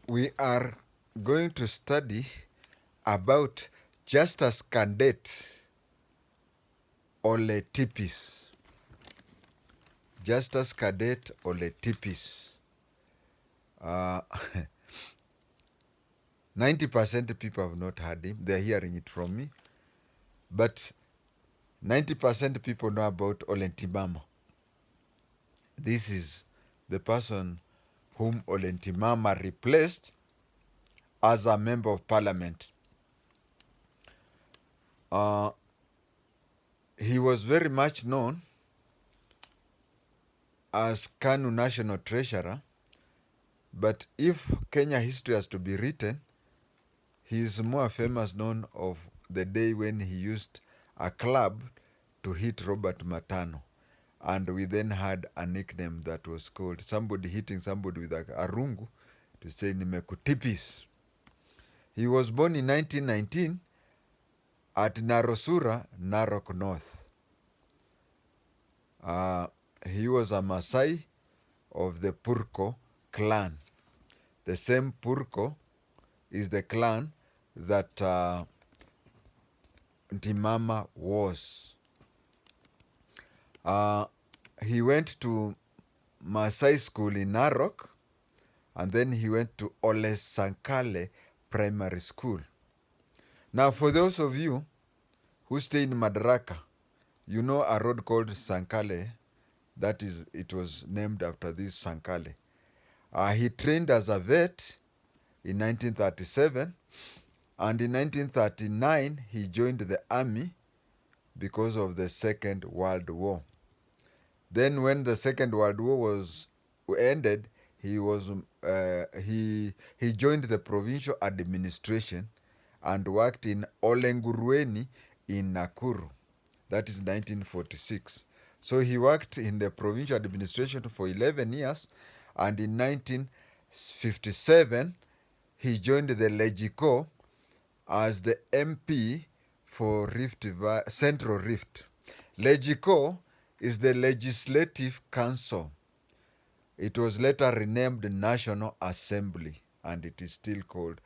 We are going to study about Justus Cadet Ole Tipis. Justus Cadet Ole Tipis. 90% of people have not heard him. They're hearing it from me. But 90% of people know about Olentimama. This is the person whom Olentimama replaced as a member of parliament. He was very much known as KanU National Treasurer, but if Kenya history has to be written, he is more famous known of the day when he used a club to hit Robert Matano. And we then had a nickname that was called somebody hitting somebody with a rungu to say nimekutipis. He was born in 1919 at Narosura, Narok North. He was a Maasai of the Purko clan. The same Purko is the clan that Ntimama was. He went to Maasai school in Narok, and then he went to Ole Sankale Primary School. Now, for those of you who stay in Madaraka, you know a road called Sankale. That is, it was named after this Sankale. He trained as a vet in 1937, and in 1939 he joined the army because of the Second World War. Then when the Second World War was ended, he joined the provincial administration and worked in Olengurueni in Nakuru. That is 1946. So he worked in the provincial administration for 11 years, and in 1957 he joined the Legico as the MP for Central Rift. Legico is the Legislative Council. It was later renamed National Assembly, and it is still called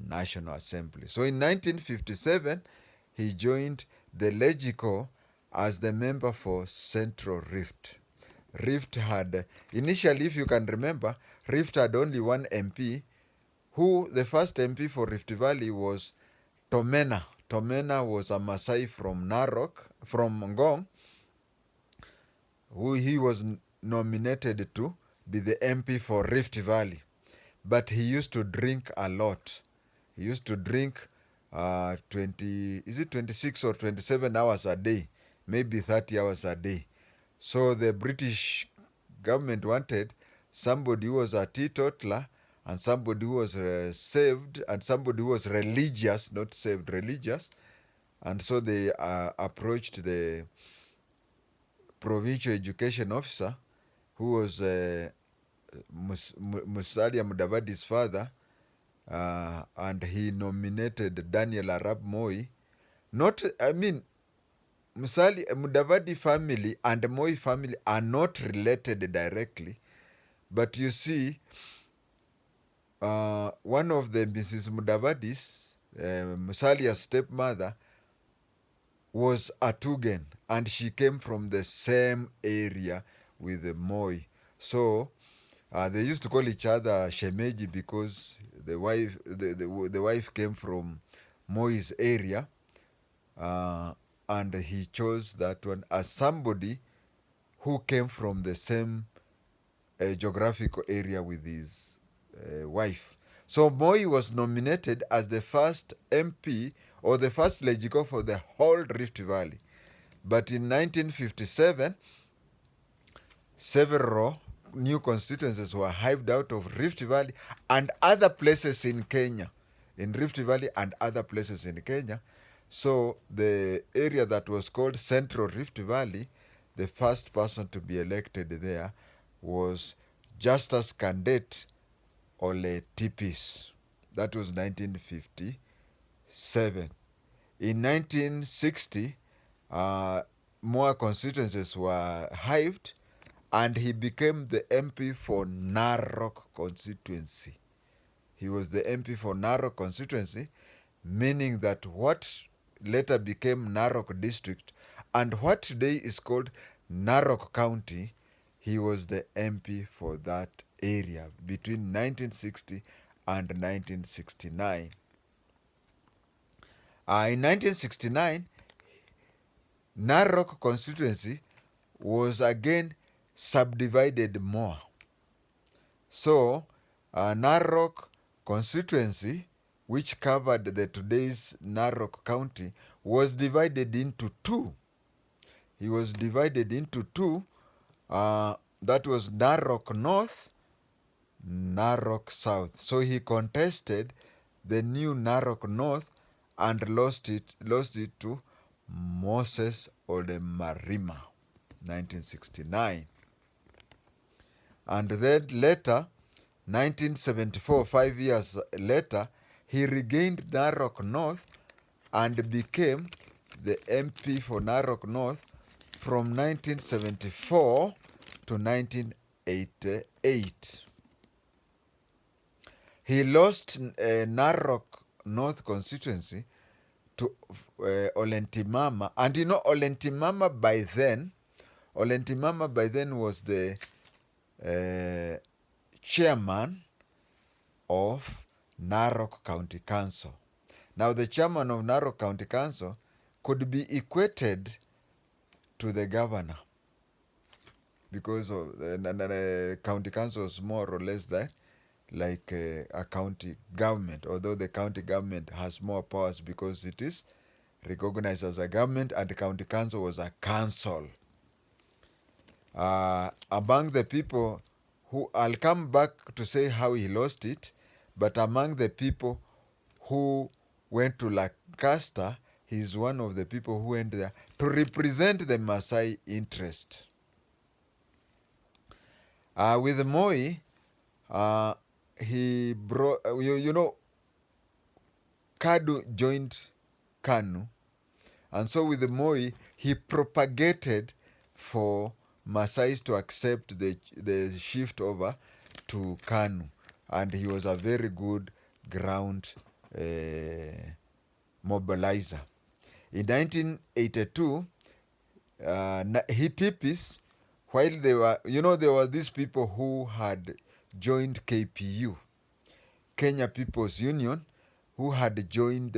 National Assembly. So in 1957, he joined the Legico as the member for Central Rift. Rift had, initially, if you can remember, Rift had only one MP, who the first MP for Rift Valley was Tomena. Tomena was a Maasai from Narok, from Ngong, who he was nominated to be the MP for Rift Valley. But he used to drink a lot. He used to drink 26 or 27 hours a day, maybe 30 hours a day. So the British government wanted somebody who was a teetotaler and somebody who was saved and somebody who was religious, not saved, religious. And so they approached the provincial education officer, who was Musalia Mudavadi's father, and he nominated Daniel Arap Moi. Mudavadi family and Moi family are not related directly, but you see, one of the Mrs. Mudavadis, Musalia's stepmother, was a Tugen, and she came from the same area with the Moi. So they used to call each other Shemeji because the wife came from Moi's area, and he chose that one as somebody who came from the same geographical area with his wife. So Moi was nominated as the first MP or the first Legico for the whole Rift Valley. But in 1957, several new constituencies were hived out of Rift Valley and other places in Kenya. In Rift Valley and other places in Kenya. So the area that was called Central Rift Valley, the first person to be elected there was Justus Cadet Ole Tipis. That was 1957. In 1960, more constituencies were hived, and he became the MP for Narok constituency. he was the MP for Narok constituency, meaning that what later became Narok district and what today is called Narok County, he was the MP for that area between 1960 and 1969. In 1969, Narok constituency was again subdivided more. So, Narok constituency, which covered the today's Narok County, was divided into two. He was divided into two. That was Narok North, Narok South. So he contested the new Narok North and lost it to Moses Olemarima, 1969. And then later, 1974, 5 years later, he regained Narok North and became the MP for Narok North from 1974 to 1988. He lost Narok North constituency to Olentimama. And you know, Olentimama by then was the chairman of Narok County Council. Now, the chairman of Narok County Council could be equated to the governor because of the county council is more or less that like a county government, although the county government has more powers because it is recognized as a government and the county council was a council. Among the people who, I'll come back to say how he lost it, but among the people who went to Lancaster, he's one of the people who went there to represent the Maasai interest. With Moi, he brought, you know, KADU joined KanU, and so with Moi, he propagated for Maasais to accept the shift over to KanU, and he was a very good ground mobilizer. In 1982, Tipis, while they were, there were these people who had joined KPU, Kenya People's Union, who had joined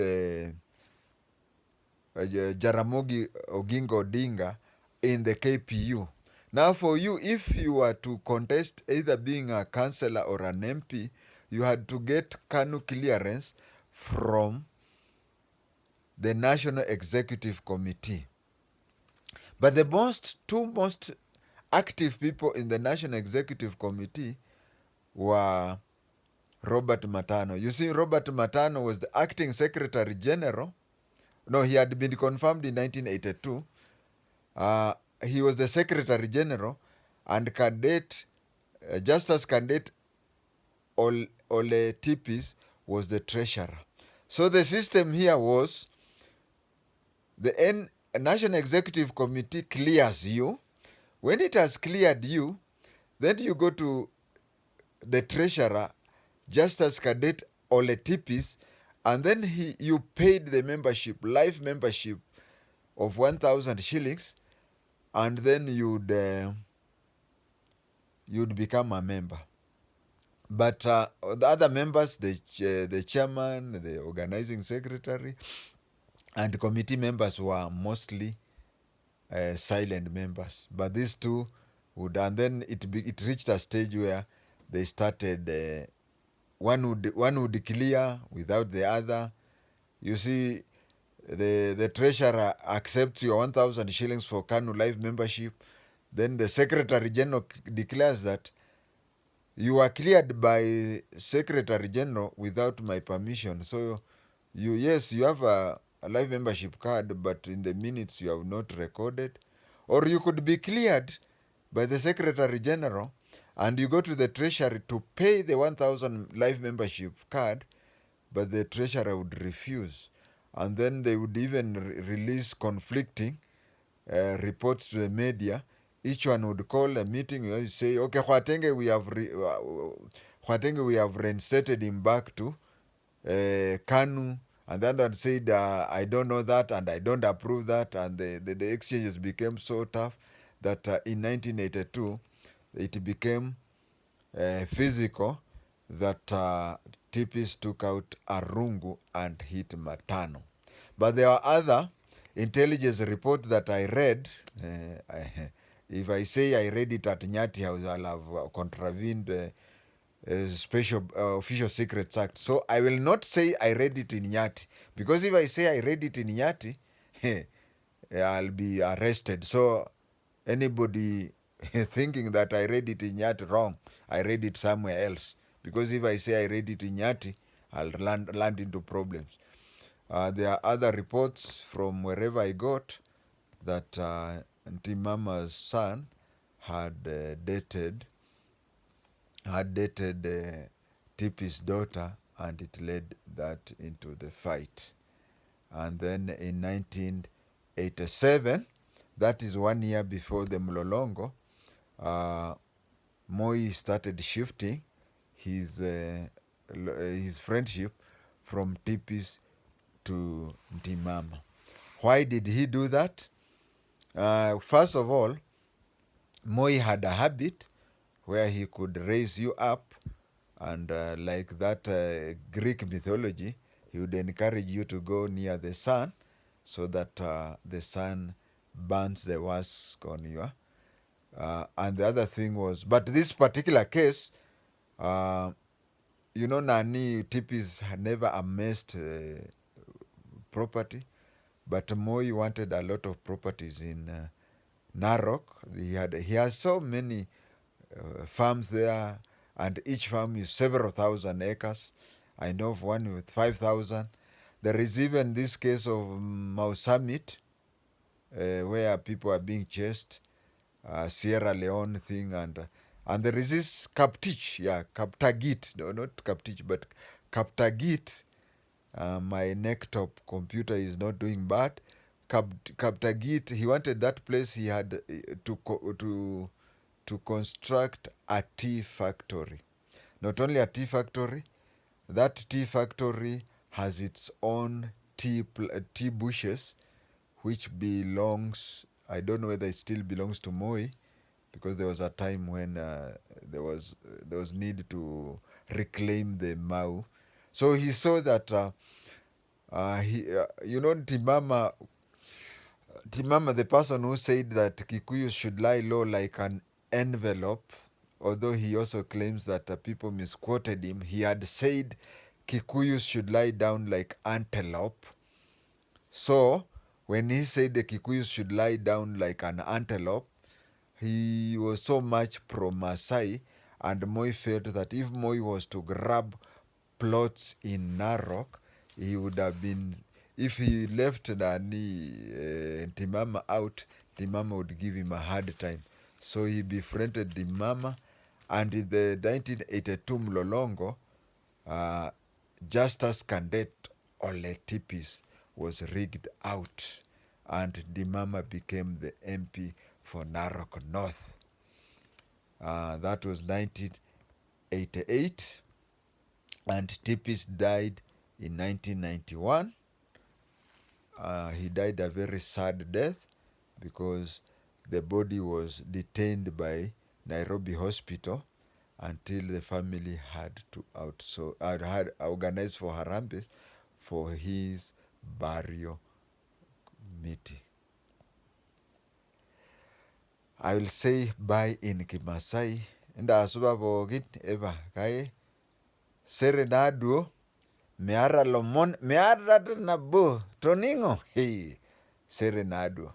Jaramogi Oginga Odinga in the KPU. Now for you, if you were to contest either being a councillor or an MP, you had to get KanU clearance from the National Executive Committee. But the two most active people in the National Executive Committee were Robert Matano. You see, Robert Matano was the acting Secretary General. No, he had been confirmed in 1982. He was the Secretary General, and Justus candidate Ole Tipis was the Treasurer. So the system here was the National Executive Committee clears you. When it has cleared you, then you go to the Treasurer, Justus Cadet Ole Tipis, and then you paid the membership, life membership of 1,000 shillings, and then you'd become a member. But the other members, the chairman, the organizing secretary, and committee members were mostly silent members. But these two would, and then it reached a stage where they started. One would clear without the other. You see, the treasurer accepts your 1,000 shillings for KanU Life membership. Then the Secretary General declares that you are cleared by Secretary General without my permission. So you have a life membership card, but in the minutes you have not recorded. Or you could be cleared by the Secretary General and you go to the Treasury to pay the 1,000 life membership card, but the Treasurer would refuse. And then they would even release conflicting reports to the media. Each one would call a meeting where you say, okay, JI-TENGE, JI-TENGE, we have reinstated him back to KanU, and the other one said, I don't know that and I don't approve that, and the exchanges became so tough that in 1982 it became physical, that Tipis took out Arungu and hit Matano. But there are other intelligence reports that I read. If I say I read it at Nyati House, I'll have contravened special official secrets act. So I will not say I read it in Nyati, because if I say I read it in Nyati, I'll be arrested. So anybody thinking that I read it in Nyati, wrong. I read it somewhere else, because if I say I read it in Nyati, I'll land into problems. There are other reports from wherever I got that Ntimama's son had dated Tipis' daughter, and it led that into the fight. And then in 1987, that is 1 year before the Mlolongo, Moi started shifting his friendship from Tipis to Ntimama. Why did he do that? First of all, Moi had a habit where he could raise you up, and like that Greek mythology, he would encourage you to go near the sun, so that the sun burns the husk on you. And the other thing was, but this particular case, Nani Tipis had never amassed property, but Moi wanted a lot of properties in Narok. He has so many farms there, and each farm is several thousand acres. I know of one with 5,000. There is even this case of Mau Summit, where people are being chased, Sierra Leone thing, and there is this Kaptagit, no, not Kaptich, but Kaptagit. My Necktop computer is not doing bad. Kaptagit, he wanted that place. He had to construct a tea factory. Not only a tea factory, that tea factory has its own tea bushes, which belongs, I don't know whether it still belongs to Moi, because there was a time when there was need to reclaim the Mau. So he saw that Timama, the person who said that Kikuyu should lie low like an envelope, although he also claims that people misquoted him, he had said Kikuyu should lie down like antelope. So when he said the Kikuyu should lie down like an antelope, he was so much pro-Masai, and Moi felt that if Moi was to grab plots in Narok, he would have been, if he left Ntimama out, Ntimama would give him a hard time. So he befriended Ntimama, and in the 1982 Mlolongo, Justus Cadet Ole Tipis was rigged out, and Ntimama became the MP for Narok North. That was 1988, and Tipis died in 1991. He died a very sad death, because the body was detained by Nairobi Hospital until the family had organized for Harambee for his burial meeting. I will say bye in Kimasai. Nda asuba bogit eba kai serenaduo meara lomon meara na bo toningo hey serenaduo.